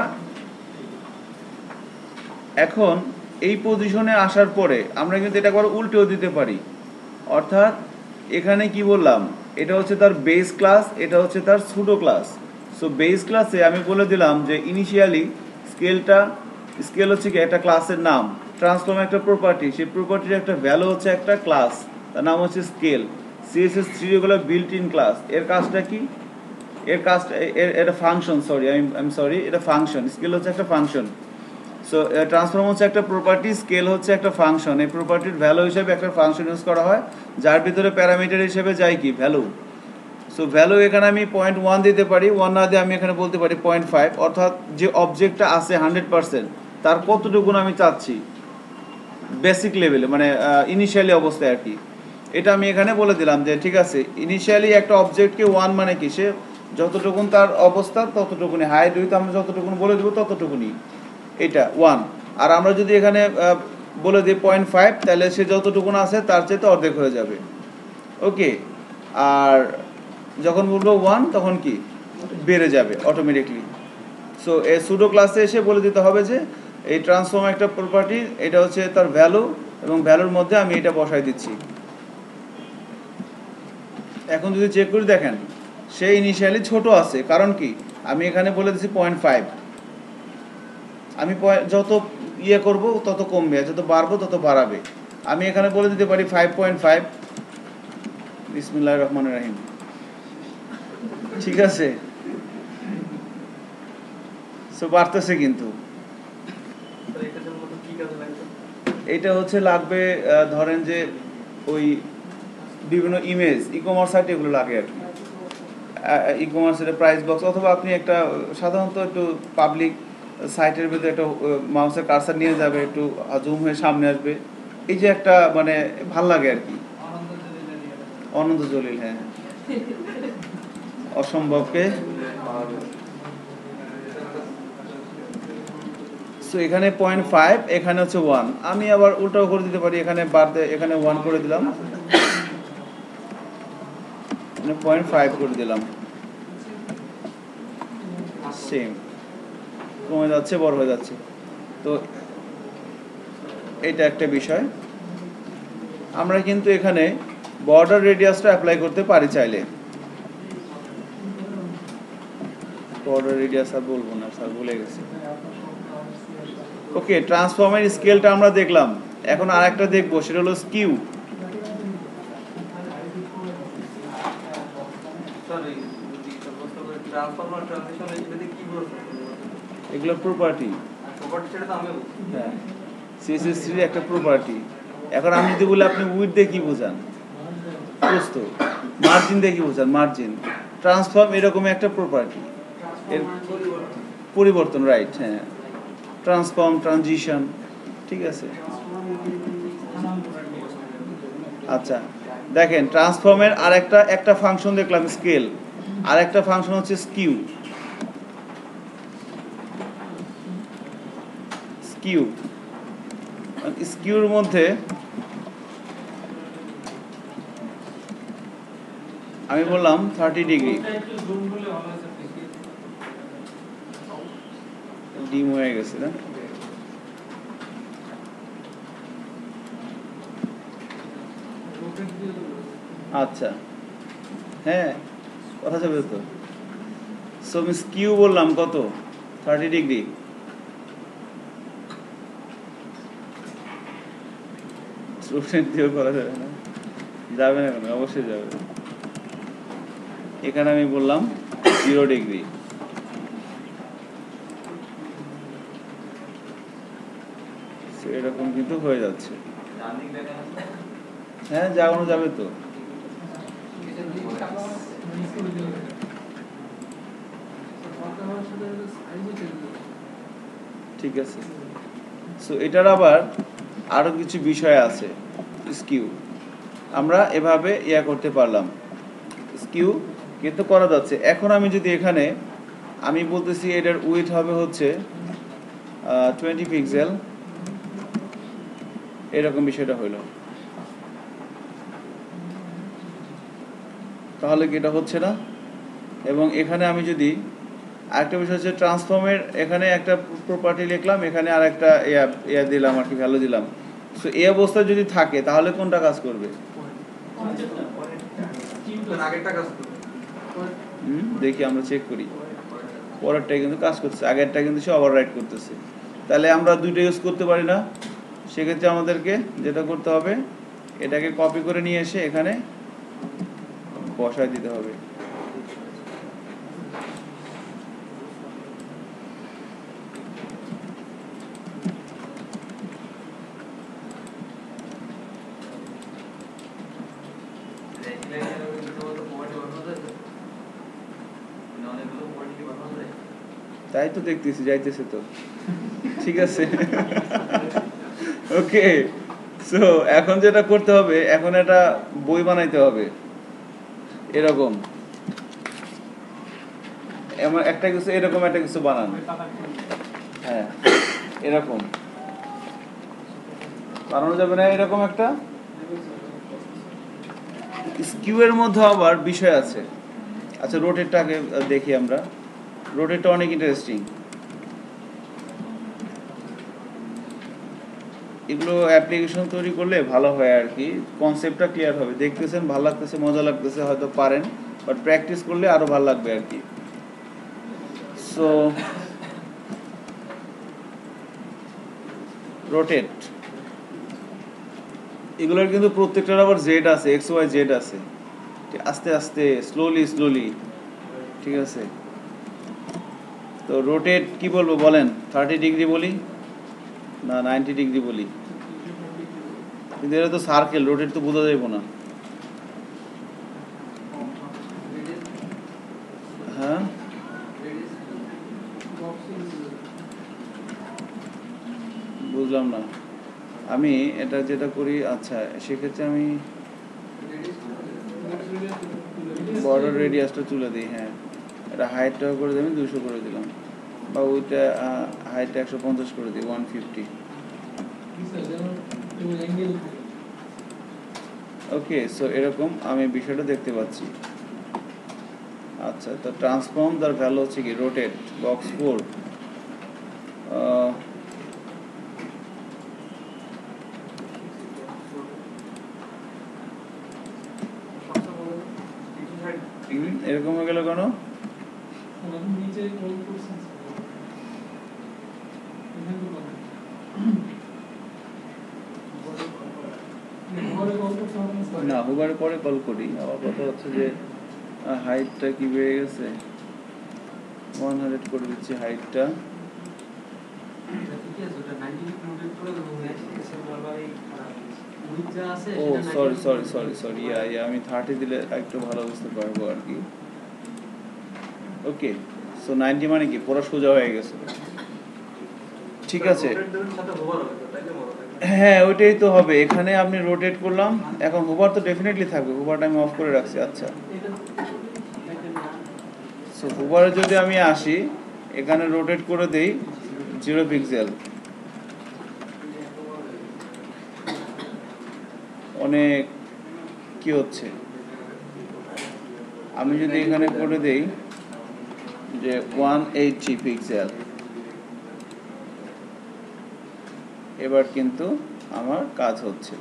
S1: এখন এই পজিশনে আসার পরে আমরা কিন্তু এটা একবার উল্টেও দিতে পারি, অর্থাৎ এখানে কি বললাম, এটা হচ্ছে তার বেস ক্লাস, এটা হচ্ছে তার সুডো ক্লাস। সো বেস ক্লাসে আমি বলে দিলাম যে ইনিশিয়ালি স্কেল হচ্ছে কি একটা ক্লাসের নাম, ট্রান্সফর্ম একটা প্রপার্টি, সেই প্রপার্টির একটা ভ্যালু হচ্ছে একটা ক্লাস, তার নাম হচ্ছে স্কেল। CSS3 এগুলো বিল্ট ইন ক্লাস। এর কাজটা কি, এর কাজটা এটা ফাংশন, এটা ফাংশন। স্কেল হচ্ছে একটা ফাংশন। সো ট্রান্সফর্ম হচ্ছে একটা প্রপার্টি, স্কেল হচ্ছে একটা ফাংশন। এই প্রপার্টির ভ্যালু হিসেবে একটা ফাংশন ইউজ করা হয় যার ভিতরে প্যারামিটার হিসেবে যায় কি ভ্যালু। সো ভ্যালু এখানে আমি 0.1 দিতে পারি, 1 না দিয়ে আমি এখানে বলতে পারি 0.5, অর্থাৎ যে অবজেক্টটা আছে 100% তার কতটুকু আমি চাচ্ছি বেসিক লেভেলে, মানে ইনিশিয়ালি অবস্থায় আর কি। এটা আমি এখানে বলে দিলাম যে ঠিক আছে ইনিশিয়ালি একটা অবজেক্টকে 1 মানে কি সে যতটুকুন তার অবস্থা ততটুকুনি, হাইট উইথ আমরা যতটুকুন বলে দেবো ততটুকুনি, এটা 1। আর আমরা যদি এখানে বলে দিই 0.5, তাহলে সে যতটুকুন আছে তার চাইতে অর্ধেক হয়ে যাবে, ওকে। আর যখন বলবো 1 তখন কি বেড়ে যাবে অটোমেটিকলি। সো এই সুডো ক্লাসে এসে বলে দিতে হবে যে এই ট্রান্সফর্ম একটা প্রপার্টি, এটা হচ্ছে তার ভ্যালু, এবং ভ্যালুর মধ্যে আমি এটা বসাই দিচ্ছি। এখন যদি চেক করি দেখেন সে ইনিশিয়ালি ছোট আছে, কারণ কি আমি এখানে বলে দিচ্ছি 0.5। আমি যত করব তত কমবে, যত বাড়বো তত বাড়াবে। আমি এখানে বলে দিতে পারি 5.5। বিসমিল্লাহির রহমানির রহিম, ঠিক আছে। সো বাড়তেছে, কিন্তু এইটা হচ্ছে লাগবে ধরেন যে ওই বিভিন্ন ইমেজ ই কমার্স সাইটে এগুলো লাগে আর কি, ই কমার্সের প্রাইস বক্স, অথবা আপনি একটা সাধারণত একটু পাবলিক সাইটের ভিতরে একটা মাউসের কার্সার নিয়ে যাবে, একটু জুম হয়ে সামনে আসবে, এই যে একটা মানে ভাল লাগে আর কি। অনন্ত জলিল, হ্যাঁ, অসম্ভবকে। সো এখানে 0.5, এখানে হচ্ছে 1। আমি আবার উল্টাও করে দিতে পারি, এখানে বাড়তে এখানে 1 করে দিলাম, 0.5 করে দিলাম, সেম কমে যাচ্ছে, বড় হয়ে যাচ্ছে। তো এটা একটা বিষয়। আমরা কিন্তু এখানে বর্ডার রেডিয়াসটা অ্যাপ্লাই করতে পারি চাইলে। বর্ডার রেডিয়াস আর বলবো না স্যার, ভুলে গেছি। ওকে, ট্রান্সফর্মের স্কেলটা আমরা দেখলাম, এখন আর একটা দেখবো, সেটা হলো স্কিউ। এগুলো প্রপার্টি, হ্যাঁ, সিএসএস3 একটা প্রপার্টি। এখন আমি যদি বলি আপনি উইথ দিয়ে কি বোঝান, প্রস্থ, মার্জিন দিয়ে কি বোঝান, মার্জিন। ট্রান্সফর্ম এরকমই একটা প্রপার্টি, এর পরিবর্তন, রাইট, হ্যাঁ, ট্রান্সফর্ম, ট্রানজিশন, ঠিক আছে। আচ্ছা দেখেন, ট্রান্সফর্মের আর একটা ফাংশন দেখলাম স্কেল, আর একটা ফাংশন হচ্ছে স্কিউ। স্কিউ, স্কিউর মধ্যে আমি বললাম 30 ডিগ্রি, ডিম হয়ে গেছে না। আচ্ছা, হ্যাঁ, কথা যাবে তো। সো আমি স্কিউ বললাম কত, 30 ডিগ্রি। স্টুডেন্ট দিয়েও করা যাবে না, যাবে না কেন, অবশ্যই যাবে। এখানে আমি বললাম 0 ডিগ্রি। এরকম কিন্তু হয়ে যাচ্ছে, হ্যাঁ, যাওয়ানো যাবে তো। ঠিক আছে, সো এটার আবার আরো কিছু বিষয় আছে। স্কিউ আমরা এভাবে করতে পারলাম, স্কিউ কিন্তু করা যাচ্ছে। এখন আমি যদি এখানে আমি বলতেছি এটার উইথ হবে হচ্ছে 20 পিক্সেল, এরকম বিষয়টা হইলো, তাহলে কি এটা হচ্ছে না? এবং এখানে আমি যদি আরেকটা বিষয় হচ্ছে ট্রান্সফর্মের, এখানে একটা প্রপার্টি লিখলাম, এখানে আর একটা দিলাম আর কি, ভ্যালু দিলাম। সো এই অবস্থায় যদি থাকে তাহলে কোনটা কাজ করবে? দেখি, আমরা চেক করি। পরেরটাই কিন্তু কাজ করতেছে, আগেরটা কিন্তু সে ওভাররাইট করতেছে। তাহলে আমরা দুইটা ইউজ করতে পারি না। সেক্ষেত্রে আমাদেরকে যেটা করতে হবে, এটাকে কপি করে নিয়ে এসে এখানে বসায় দিতে হবে। তাই তো দেখতেছি, যাইতেছে তো, ঠিক আছে। ওকে, সো এখন যেটা করতে হবে, এখন একটা বই বানাইতে হবে এরকম, এমন একটা কিছু, এরকম একটা কিছু বানান, হ্যাঁ, এরকম বানানো যাবে না? এরকম একটা স্কিউ এর মধ্যে আবার বিষয় আছে। আচ্ছা, রোটেটটাকে দেখি আমরা, রোটেটটা অনেক ইন্টারেস্টিং। এগুলো অ্যাপ্লিকেশন তৈরি করলে ভালো হয় আর কি, কনসেপ্টটা ক্লিয়ার হবে। দেখতেছেন ভালো লাগতেছে, মজা লাগতেছে, হয়তো পারেন, বাট প্র্যাকটিস করলে আরো ভালো লাগবে আর কি। সো রোটেট, এগুলোর কিন্তু প্রত্যেকটার আবার জেড আছে, এক্স ওয়াই জেড আছে, আস্তে আস্তে, স্লোলি, ঠিক আছে। তো রোটেট কি বলবো বলেন, 30 ডিগ্রি বলি না 90 ডিগ্রি বলি? কিন্তু এটা তো সার্কেল, রোটেট তো বোঝা যাইব না। হ্যাঁ, বুঝলাম না আমি এটা যেটা করি। আচ্ছা, সেক্ষেত্রে আমি বর্ডার রেডিয়াসটা তুলে দিই, হ্যাঁ, এটা হাইটটাও করে দিই, আমি 200 করে দিলাম, বা ওইটা হাইটটা 150 করে দিই, 150। ওকে, সো এরকম আমি বিষয়টা দেখতে পাচ্ছি। আচ্ছা, তো ট্রান্সফর্ম তার ভ্যালু হচ্ছে কি, রোটেট বক্স 4, এরকম হয়ে গেল কেন? না, হুবারে পরে কল করি। আমার কথা হচ্ছে যে হাইটটা কি বেড়ে গেছে, 100 করে দিচ্ছি হাইটটা। ও সরি, আমি 30 দিলে একটু ভালো বুঝতে পারবো আর কি। ওকে, সো 90 মানে কি পুরো সোজা হয়ে গেছে, ঠিক আছে। হ্যাঁ, ওইটাই তো হবে। এখানে আপনি রোটেট করলাম, এখন হুবার তো ডেফিনেটলি থাকবে, হুবারটা আমি অফ করে রাখছি। আচ্ছা, সো হুবারে যদি আমি আসি, এখানে রোটেট করে দেই 0 পিক্সেল, অনেক কি হচ্ছে। আমি যদি এখানে করে দেই যে 180 পিক্সেল, এবার কিন্তু আমার কাজ হচ্ছে।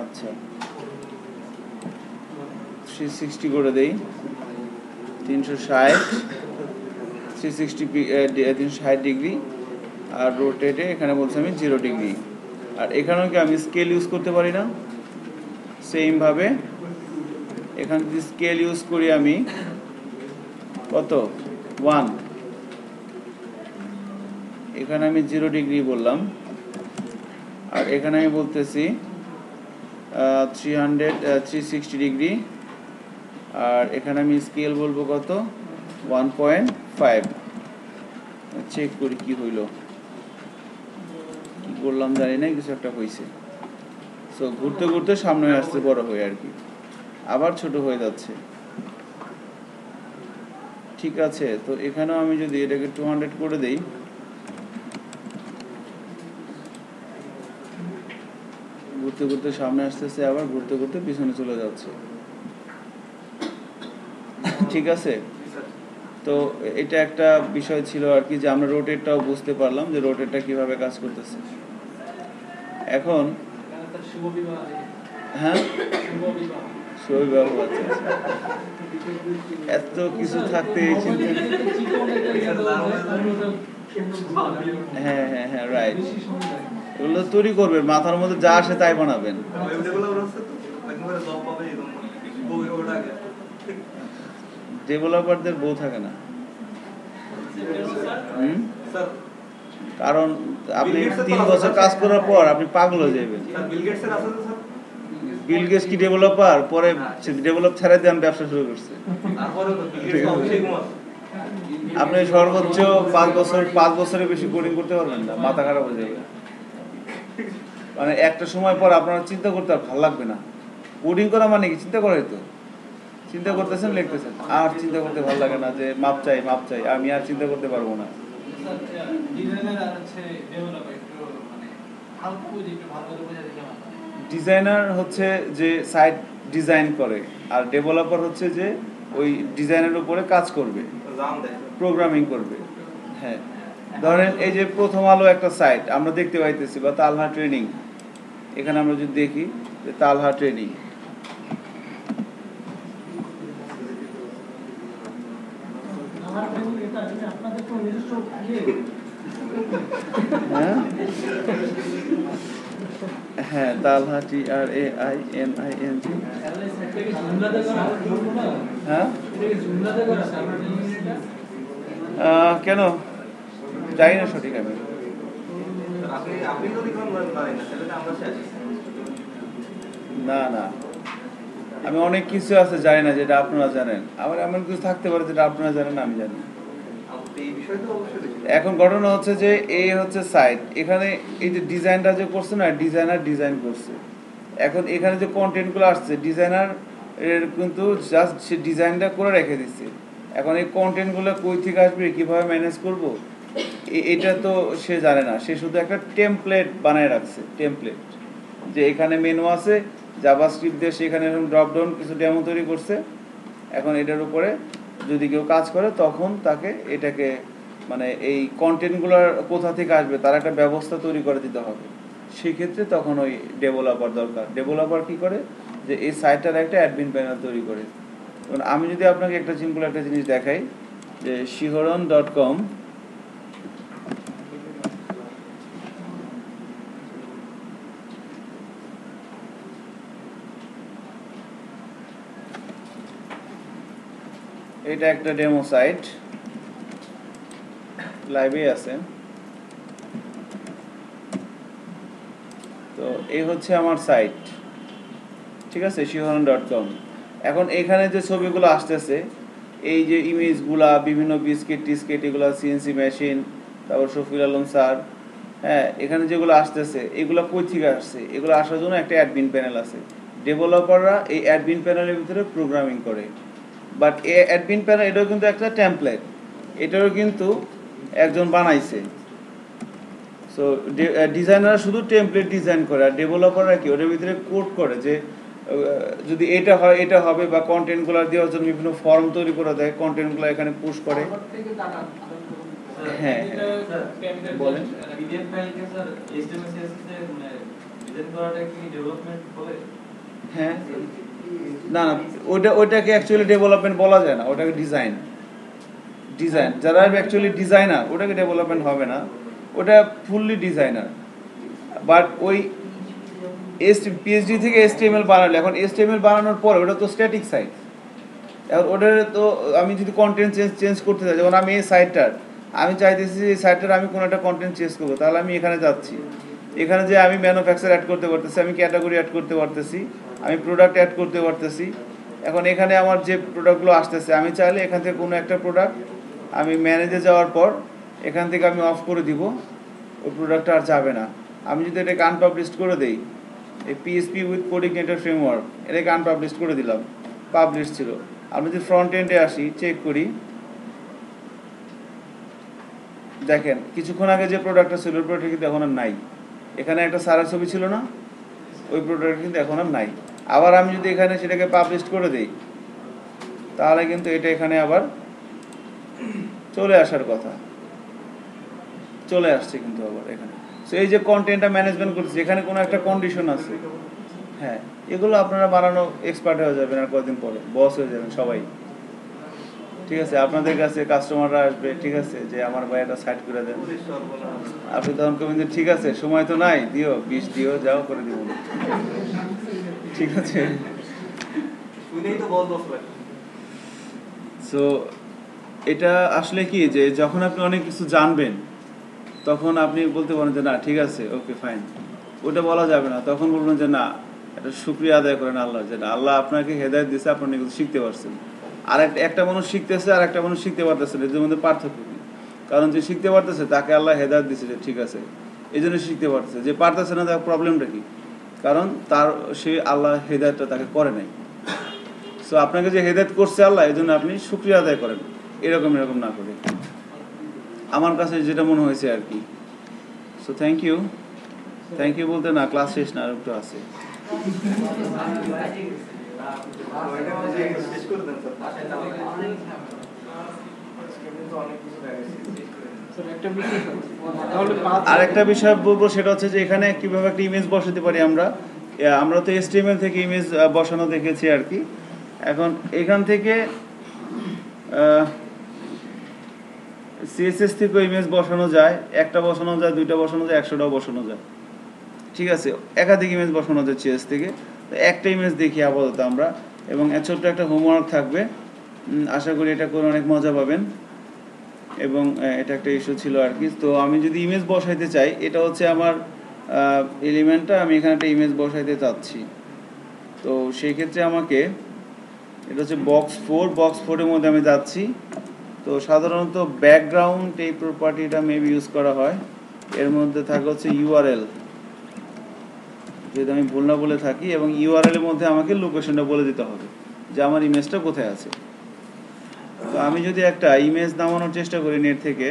S1: আচ্ছা, 360 করে দেই, 360 360 ডিগ্রি, আর রোটেটে এখানে বলছি আমি 0 ডিগ্রি। আর এখানেও কি আমি স্কেল ইউজ করতে পারি না? সেমভাবে এখানে যদি স্কেল ইউজ করি আমি, কত 1, এখানে আমি 0 ডিগ্রি বললাম, আর এখানে আমি বলতেছি 360 ডিগ্রি, আর এখানে আমি স্কেল বলবো কত 1.5। চেক করি কি হইল, কি করলাম জানি না, কিছু একটা হয়েছে। সো ঘুরতে ঘুরতে সামনে আসছে বড় হয়ে আর কি, আবার ছোট হয়ে যাচ্ছে, ঠিক আছে। তো এখানেও আমি যদি এটাকে 200 করে দেই, ঘুরতে ঘুরতে সামনে আসতেছে, আবার ঘুরতে ঘুরতে পিছনে চলে যাচ্ছে, ঠিক আছে। তো এটা একটা বিষয় ছিল আর কি, যে আমরা রোটেটটাও বুঝতে পারলাম যে রোটেটটা কিভাবে কাজ করতেছে। এখন হ্যাঁ, শুভবিবাহ, আচ্ছা, এত কিছু থাকতে এই চিন্তা, হ্যাঁ রাইট, এগুলো তৈরি করবেন, মাথার মধ্যে যা আসে তাই বানাবেন। ডেভেলপারদের বউ থাকে না, কারণ আপনি 3 বছর কাজ করার পর আপনি পাগল হয়ে যাবেন। বিল গেটস কি ডেভেলপার? পরে ডেভেলপ ছাড়াই দিয়ে ব্যবসা শুরু করছে। আপনি সর্বোচ্চ 5 বছরের বেশি কোডিং করতে পারবেন না, মাথা খারাপ হয়ে যাবে। মানে একটা সময় পর আপনার চিন্তা করতে আর ভালো লাগবে না। কোডিং করা মানে কি, চিন্তা করাই তো, চিন্তা করতেছেন, লিখতেছেন, আর চিন্তা করতে ভালো লাগে না, যে মাপ চাই, আমি আর চিন্তা করতে পারবো না। ডিজাইনার হচ্ছে যে সাইট ডিজাইন করে, আর ডেভেলপার হচ্ছে যে ওই ডিজাইনের উপরে কাজ করবে, প্রোগ্রামিং করবে। হ্যাঁ, ধরেন এই যে প্রথম আলো একটা সাইট আমরা দেখতে পাইতেছি, বা তালহা ট্রেনিং, এখানে আমরা যদি দেখি যে তালহা ট্রেনিং, হ্যাঁ তালহা, TRAINING, হ্যাঁ কেন জানি না সঠিক আমি। না, আমি অনেক কিছু আছে জানি না যেটা আপনারা জানেন, আবার এমন কিছু থাকতে পারে যেটা আপনারা জানেন না আমি জানি। এখন ঘটনা হচ্ছে যে এই হচ্ছে সাইট, এখানে এই যে ডিজাইনটা যে করছে না, ডিজাইনার ডিজাইন করছে। এখন এখানে যে কন্টেন্টগুলো আসছে, ডিজাইনার এর কিন্তু জাস্ট সে ডিজাইনটা করে রেখে দিচ্ছে। এখন এই কন্টেন্টগুলো কই থেকে আসবে, কিভাবে ম্যানেজ করব, এটা তো সে জানে না। সে শুধু একটা টেমপ্লেট বানায় রাখছে, টেমপ্লেট, যে এখানে মেনু আছে, জাভাস্ক্রিপ্ট দিয়ে সেখানে এরকম ড্রপ ডাউন কিছু ডেমো তৈরি করছে। এখন এটার উপরে যদি কেউ কাজ করে, তখন তাকে এটাকে মানে এই কন্টেন্টগুলোর কোথা থেকে আসবে তার একটা ব্যবস্থা তৈরি করে দিতে হবে। সেক্ষেত্রে তখন ওই ডেভেলপার দরকার। ডেভেলপার কি করে, যে এই সাইটটার একটা অ্যাডমিন প্যানেল তৈরি করে। আমি যদি আপনাকে একটা সিম্পল একটা জিনিস দেখাই, যে শিহরণ.com, এটা একটা ডেমো সাইট, লাইভে আছে। তো এই হচ্ছে আমার সাইট, ঠিক আছে, শিহরণ.com। এখন এখানে যে ছবিগুলো আসতেছে, এই যে ইমেজগুলা, বিভিন্ন বিস্কিট টিস্কিট, এগুলো সিএনসি মেশিন, তারপর শফিউল আলম স্যার, হ্যাঁ, এখানে যেগুলো আসতেছে এগুলো কই থেকে আসছে, এগুলো আসার জন্য একটা অ্যাডমিন প্যানেল আছে। ডেভেলপাররা এই অ্যাডমিন প্যানেলের ভিতরে প্রোগ্রামিং করে। বাট এই অ্যাডমিন প্যানেল এটাও কিন্তু একটা টেমপ্লেট, এটারও কিন্তু একজন বানাইছে। সো ডিজাইনাররা শুধু টেমপ্লেট ডিজাইন করে, আর ডেভেলপাররা কি ওটার ভিতরে কোড করে, যে যদি এটা হয় এটা হবে, বা কন্টেন্টগুলো দেওয়ার জন্য বিভিন্ন ফর্ম তৈরি করে দেয়, কন্টেন্টগুলো এখানে পুশ করে। হ্যাঁ বলেন। হ্যাঁ, না না, ওইটাকে অ্যাকচুয়ালি ডেভেলপমেন্ট বলা যায় না, ওটাকে ডিজাইন। যারা অ্যাকচুয়ালি ডিজাইনার, ওটাকে ডেভেলপমেন্ট হবে না, ওটা ফুললি ডিজাইনার। বাট ওই পিএইচডি থেকে এসটিএমএল বানালে, এখন এসটিএমএল বানানোর পরে ওটা তো স্ট্যাটিক সাইট। এখন ওটার তো আমি যদি কন্টেন্ট চেঞ্জ করতে চাই, যেমন আমি এই সাইটটার আমি চাইতেছি এই সাইটটার আমি কোনো একটা কন্টেন্ট চেঞ্জ করবো, তাহলে আমি এখানে যাচ্ছি, এখানে যে আমি ম্যানুফ্যাকচার অ্যাড করতে পারতেছি, আমি ক্যাটাগরি অ্যাড করতে পারতেছি, আমি প্রোডাক্ট অ্যাড করতে পারতেছি। এখন এখানে আমার যে প্রোডাক্টগুলো আসতেছে, আমি চাইলে এখান থেকে কোনো একটা প্রোডাক্ট আমি ম্যানেজে যাওয়ার পর এখান থেকে আমি অফ করে দিব, ওই প্রোডাক্টটা আর যাবে না। আমি যদি এটাকে আনপাবলিশ করে দেই, এই পিএসপি উইথ কোডিনেটর ফ্রেমওয়ার্ক, এটাকে আনপাবলিশ করে দিলাম, পাবলিশ ছিল। আমি যদি ফ্রন্ট এন্ডে আসি, চেক করি, দেখেন কিছুক্ষণ আগে যে প্রোডাক্টটা ছিল ওই প্রোডাক্ট কিন্তু এখন আর নাই। এখানে একটা সারা ছবি ছিল না, ওই প্রোডাক্ট কিন্তু এখন আর নাই। আবার আমি যদি এখানে সেটাকে পাবলিশ করে দেই, তাহলে কিন্তু এটা এখানে আবার চলে আসার কথা, চলে আসছে কিন্তু আবার এখানে। সো এই যে কন্টেন্টটা ম্যানেজমেন্ট করছে, এখানে কোনো একটা কন্ডিশন আছে। হ্যাঁ, এগুলো আপনারা বানানো এক্সপার্ট হয়ে যাবেন, আর কয়েকদিন পরে বস হয়ে যাবেন সবাই, ঠিক আছে। আপনাদের কাছে কাস্টমাররা আসবে, ঠিক আছে, যে আমার ভাই একটা সাইড করে দেন, আপনি তখন কবেন যে ঠিক আছে সময় তো নাই, দিও 20 দিও, যাও করে দিব, ঠিক আছে। সো এটা আসলে কি, যে যখন আপনি অনেক কিছু জানবেন, তখন আপনি বলতে পারেন যে না ঠিক আছে, ওকে ফাইন, ওটা বলা যাবে না। তখন বলবেন যে না, এটা শুকরিয়া আদায় করেন আল্লাহ, যে আল্লাহ আপনাকে হেদায়েত দিয়েছে, আপনি অনেক কিছু শিখতে পারছেন। আর একটা মানুষ শিখতেছে, আর একটা মানুষ শিখতে পারতেছে না, এদের মধ্যে পার্থক্য কি? কারণ যে শিখতে পারতেছে তাকে আল্লাহ হেদায়েত দিয়েছে, যে ঠিক আছে, এই জন্য শিখতে পারতেছে। যে পারতেছে না, তার প্রবলেমটা কি? কারণ সে আল্লাহ হেদায়েতটা তাকে করে নাই। সো আপনাকে যে হেদায়েত করছে আল্লাহ, এই জন্য আপনি শুকরিয়া আদায় করেন, এরকম না করে। আমার কাছে যেটা মনে হয়েছে আর কি। সো থ্যাংক ইউ বলতে না, ক্লাস শেষ না, আর একটু আছে। আর একটা বিষয় বলবো, সেটা হচ্ছে যে এখানে কিভাবে একটা ইমেজ বসাতে পারি আমরা তো HTML থেকে ইমেজ বসানো দেখেছি আর কি। এখন এখান থেকে CSS থেকে ইমেজ বসানো যায়, একটা বসানো যায়, দুইটা বসানো যায়, 100টাও বসানো যায়, ঠিক আছে। একাধিক ইমেজ বসানো যায় CSS থেকে। তো একটা ইমেজ দেখি আপাতত আমরা, এবং ছোট্ট একটা হোমওয়ার্ক থাকবে, আশা করি এটা করে অনেক মজা পাবেন। এবং এটা একটা ইস্যু ছিল আর কি। তো আমি যদি ইমেজ বসাইতে চাই, এটা হচ্ছে আমার এলিমেন্টটা, আমি এখানে একটা ইমেজ বসাইতে চাচ্ছি। তো সেই ক্ষেত্রে আমাকে, এটা হচ্ছে বক্স 4 এর মধ্যে আমি যাচ্ছি। তো সাধারণত ব্যাকগ্রাউন্ড এই প্রপার্টিটা মেবি ইউজ করা হয়। এর মধ্যে থাকে হচ্ছে URL, যদি আমি ভুল না বলে থাকি, এবং URL এর মধ্যে আমাকে লোকেশনটা বলে দিতে হবে যে আমার ইমেজটা কোথায় আছে। তো আমি যদি একটা ইমেজ নামানোর চেষ্টা করি নেট থেকে,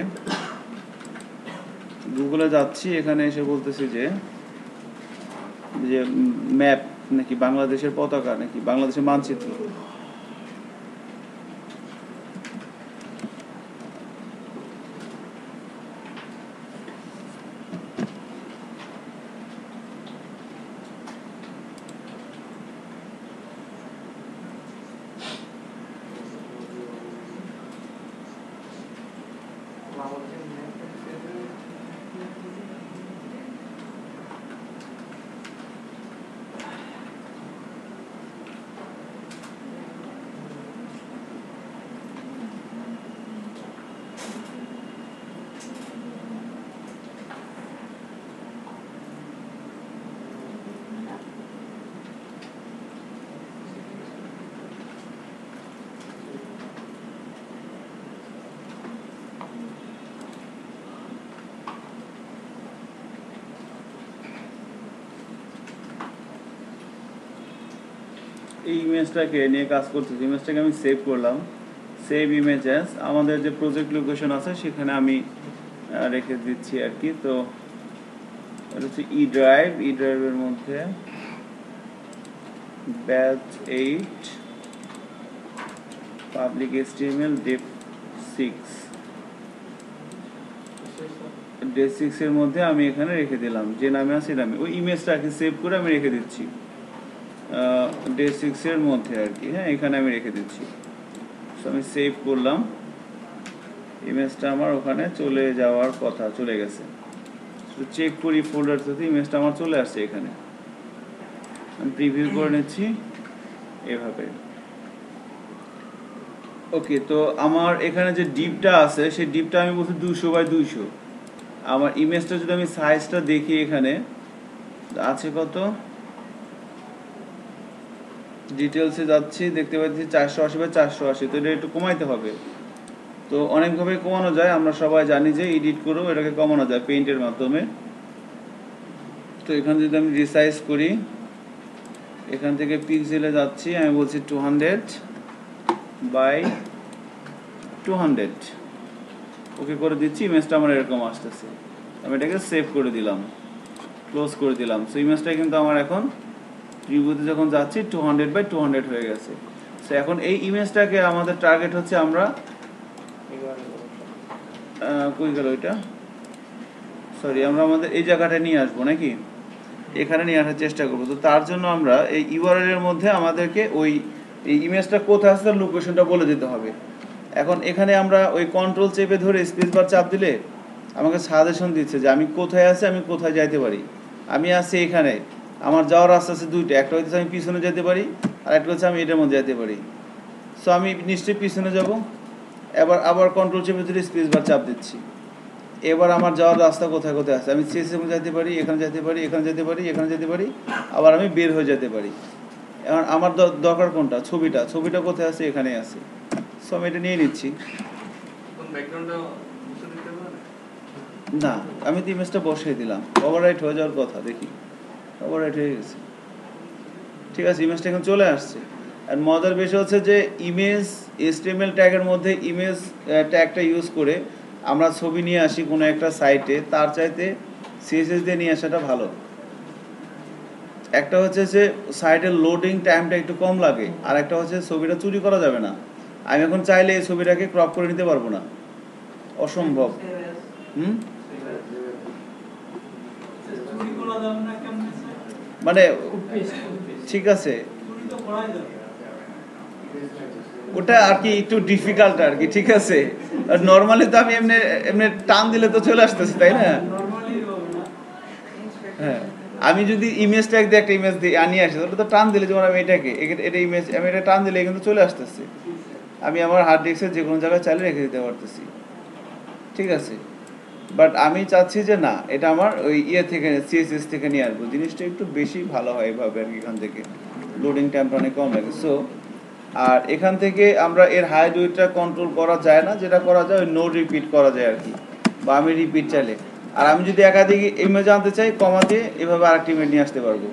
S1: গুগলে যাচ্ছি, এখানে এসে বলতেছি যে ম্যাপ নাকি বাংলাদেশের পতাকা নাকি বাংলাদেশের মানচিত্র, এই ইমেজটাকে নিয়ে কাজ করতেছি। ইমেজটাকে আমি সেভ করলাম, সেভ ইমেজ অ্যাজ, আমাদের যে প্রজেক্ট লোকেশন আছে সেখানে আমি রেখে দিচ্ছি আর কি। তো এটা হচ্ছে ই ড্রাইভের মধ্যে ব্যাচ 8 পাবলিক HTML ডেপ 6 এর মধ্যে আমি এখানে রেখে দিলাম, যে নামে আছে নামে ওই ইমেজটাকে সেভ করে আমি রেখে দিচ্ছি ডে 6 এর মধ্যে আর কি। হ্যাঁ, এখানে আমি রেখে দিচ্ছি। সো আমি সেভ করলাম, ইমেজটা আমার ওখানে চলে যাওয়ার কথা, চলে গেছে। তো চেক করি ফোল্ডার থেকে, ইমেজটা আমার চলে আসছে এখানে। আমি প্রিভিউ করে নিচ্ছি এভাবে। ওকে, তো আমার এখানে যে ডিপটা আছে সেই ডিপটা আমি বলছি 200x200। আমার ইমেজটা যদি আমি সাইজটা দেখি এখানে আছে কত, ডিটেলসে যাচ্ছি, দেখতে পাচ্ছি 480x480। তো এটা একটু কমাইতে হবে। তো অনেকভাবে কমানো যায়, আমরা সবাই জানি যে এডিট করেও এটাকে কমানো যায় পেইন্টের মাধ্যমে। তো এখানে যদি আমি রিসাইজ করি, এখান থেকে পিক্সেলে যাচ্ছি, আমি বলছি 200x200। ওকে করে দিচ্ছি, ইমেজটা আমার এরকম আসতেছে। আমি এটাকে সেভ করে দিলাম, ক্লোজ করে দিলাম। সো ইমেজটা কিন্তু আমার এখন প্রিভিউতে যখন যাচ্ছি 200x200 হয়ে গেছে। সো এখন এই ইমেজটাকে আমাদের টার্গেট হচ্ছে, আমরা কই গেল ওইটা, সরি, আমরা আমাদের এই জায়গাটায় নিয়ে আসবো নাকি, এখানে নিয়ে আসার চেষ্টা করবো। তো তার জন্য আমরা এই ইউআরএল এর মধ্যে আমাদেরকে ওই এই ইমেজটা কোথায় আছে তার লোকেশনটা বলে দিতে হবে। এখন এখানে আমরা ওই কন্ট্রোল চেপে ধরে স্পেস বার চাপ দিলে আমাকে সাজেশন দিচ্ছে যে আমি কোথায় আছি, আমি কোথায় যাইতে পারি। আমি আছি এখানে, আমার যাওয়ার রাস্তা আছে দুইটা, একটা হচ্ছে আমি পিছনে যেতে পারি, আর একটা হচ্ছে আমি এটার মধ্যে যেতে পারি। সো আমি নিশ্চয়ই পিছনে যাব। আবার কন্ট্রোল চেপে ধরে স্পেস বার চাপ দিচ্ছি। এবার আমার যাওয়ার রাস্তা কোথায় কোথায় আছে, আমি সিএসএম যেতে পারি, এখানে যেতে পারি, এখানে যেতে পারি, এখানে যেতে পারি, আবার আমি বের হয়ে যেতে পারি। এখন আমার দরকার কোনটা, ছবিটা কোথায় আছে, এখানে আছে। সো আমি এটা নিয়ে নিচ্ছি। না, আমি তো ইমেজটা বসিয়ে দিলাম, ওভাররাইট হয়ে যাওয়ার কথা, দেখি ওভাররাইট হয়ে গেছে। ঠিক আছে, ইমেজটা এখন চলে আসছে। আর মজার বিষয় হচ্ছে যে ইমেজ HTML ট্যাগের মধ্যে ইমেজ ট্যাগটা ইউজ করে আমরা ছবি নিয়ে আসি কোনো একটা সাইটে, তার চাইতে CSS দিয়ে নিয়ে আসাটা ভালো। একটা হচ্ছে যে সাইটের লোডিং টাইমটা একটু কম লাগে, আর একটা হচ্ছে ছবিটা চুরি করা যাবে না। আমি এখন চাইলে এই ছবিটাকে ক্রপ করে নিতে পারবো না, অসম্ভব। মানে ঠিক আছে, ওটা আর কি একটু ডিফিকাল্ট আর কি। ঠিক আছে, নর্মালি তো আমি এমনি এমনি টান দিলে তো চলে আসতেছে, তাই না? হ্যাঁ, আমি যদি ইমেজ ট্যাগ দিয়ে একটা ইমেজ দিয়ে আনিয়ে আসি, ওটা তো টান দিলে, যেমন আমি এটাকে এটা ইমেজ, আমি এটা টান দিলে কিন্তু চলে আসতেছে। আমি আমার হার্ড ডিস্কের যে কোনো জায়গায় চালিয়ে রেখে দিতে পারতেছি। ঠিক আছে, বাট আমি চাচ্ছি যে না, এটা আমার ওই থেকে CSS থেকে নিয়ে আসবো, জিনিসটা একটু বেশি ভালো হয় এভাবে আর কি। এখান থেকে লোডিং টাইমটা অনেক কম লাগে। সো আর এখান থেকে আমরা এর হাইড ওয়েটটা কন্ট্রোল করা যায় না, যেটা করা যায় ওই নো রিপিট করা যায় আর কি, বা আমি রিপিট চাইলে। আর আমি যদি একাধিক ইমেজ আনতে চাই, কমা দিয়ে এভাবে আরেকটি ইমেজ নিয়ে আসতে পারবো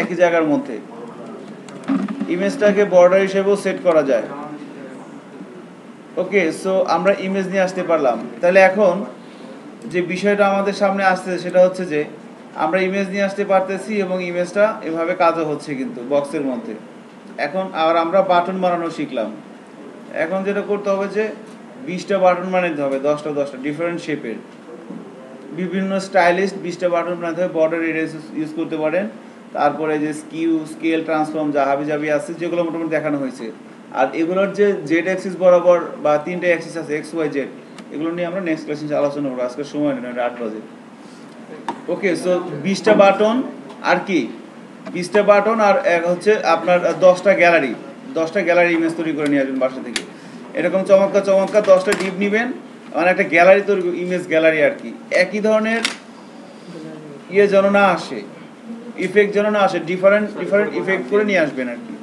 S1: একই জায়গার মধ্যে। ইমেজটাকে বর্ডার হিসেবেও সেট করা যায়। ওকে, সো আমরা ইমেজ নিয়ে আসতে পারলাম। তাহলে এখন যে বিষয়টা আমাদের সামনে আসতেছে সেটা হচ্ছে যে আমরা ইমেজ নিয়ে আসতে পারতেছি এবং ইমেজটা এভাবে কাজও হচ্ছে কিন্তু বক্সের মধ্যে। এখন আর আমরা বাটন বানানো শিখলাম। এখন যেটা করতে হবে যে 20টা বাটন বানাতে হবে, 10টা ডিফারেন্ট শেপের, বিভিন্ন স্টাইলিশ 20টা বাটন বানাতে হবে। বর্ডার এরিয়া ইউজ করতে পারেন, তারপরে যে স্কিউ, স্কেল, ট্রান্সফর্ম যা হাবি আছে যেগুলো মোটামুটি দেখানো হয়েছে। আর এগুলোর যে জেড অ্যাক্সিস বরাবর বা 3টে অ্যাক্সিস আছে, XY Z, এগুলো নিয়ে আমরা নেক্সট ক্লাসে আলোচনা করবো। আজকে সময় নেই, 8 বাজে। ওকে, সো 20টা বাটন আর কি, 20টা বাটন আর হচ্ছে আপনার 10টা গ্যালারি ইমেজ তৈরি করে নিয়ে আসবেন বাসা থেকে। এরকম চমৎকার 10টা ডিপ নেবেন, মানে একটা গ্যালারি তৈরি, ইমেজ গ্যালারি আর কি। একই ধরনের যেন না আসে, ইফেক্ট যেন না আসে, ডিফারেন্ট ইফেক্ট করে নিয়ে আসবেন আর কি।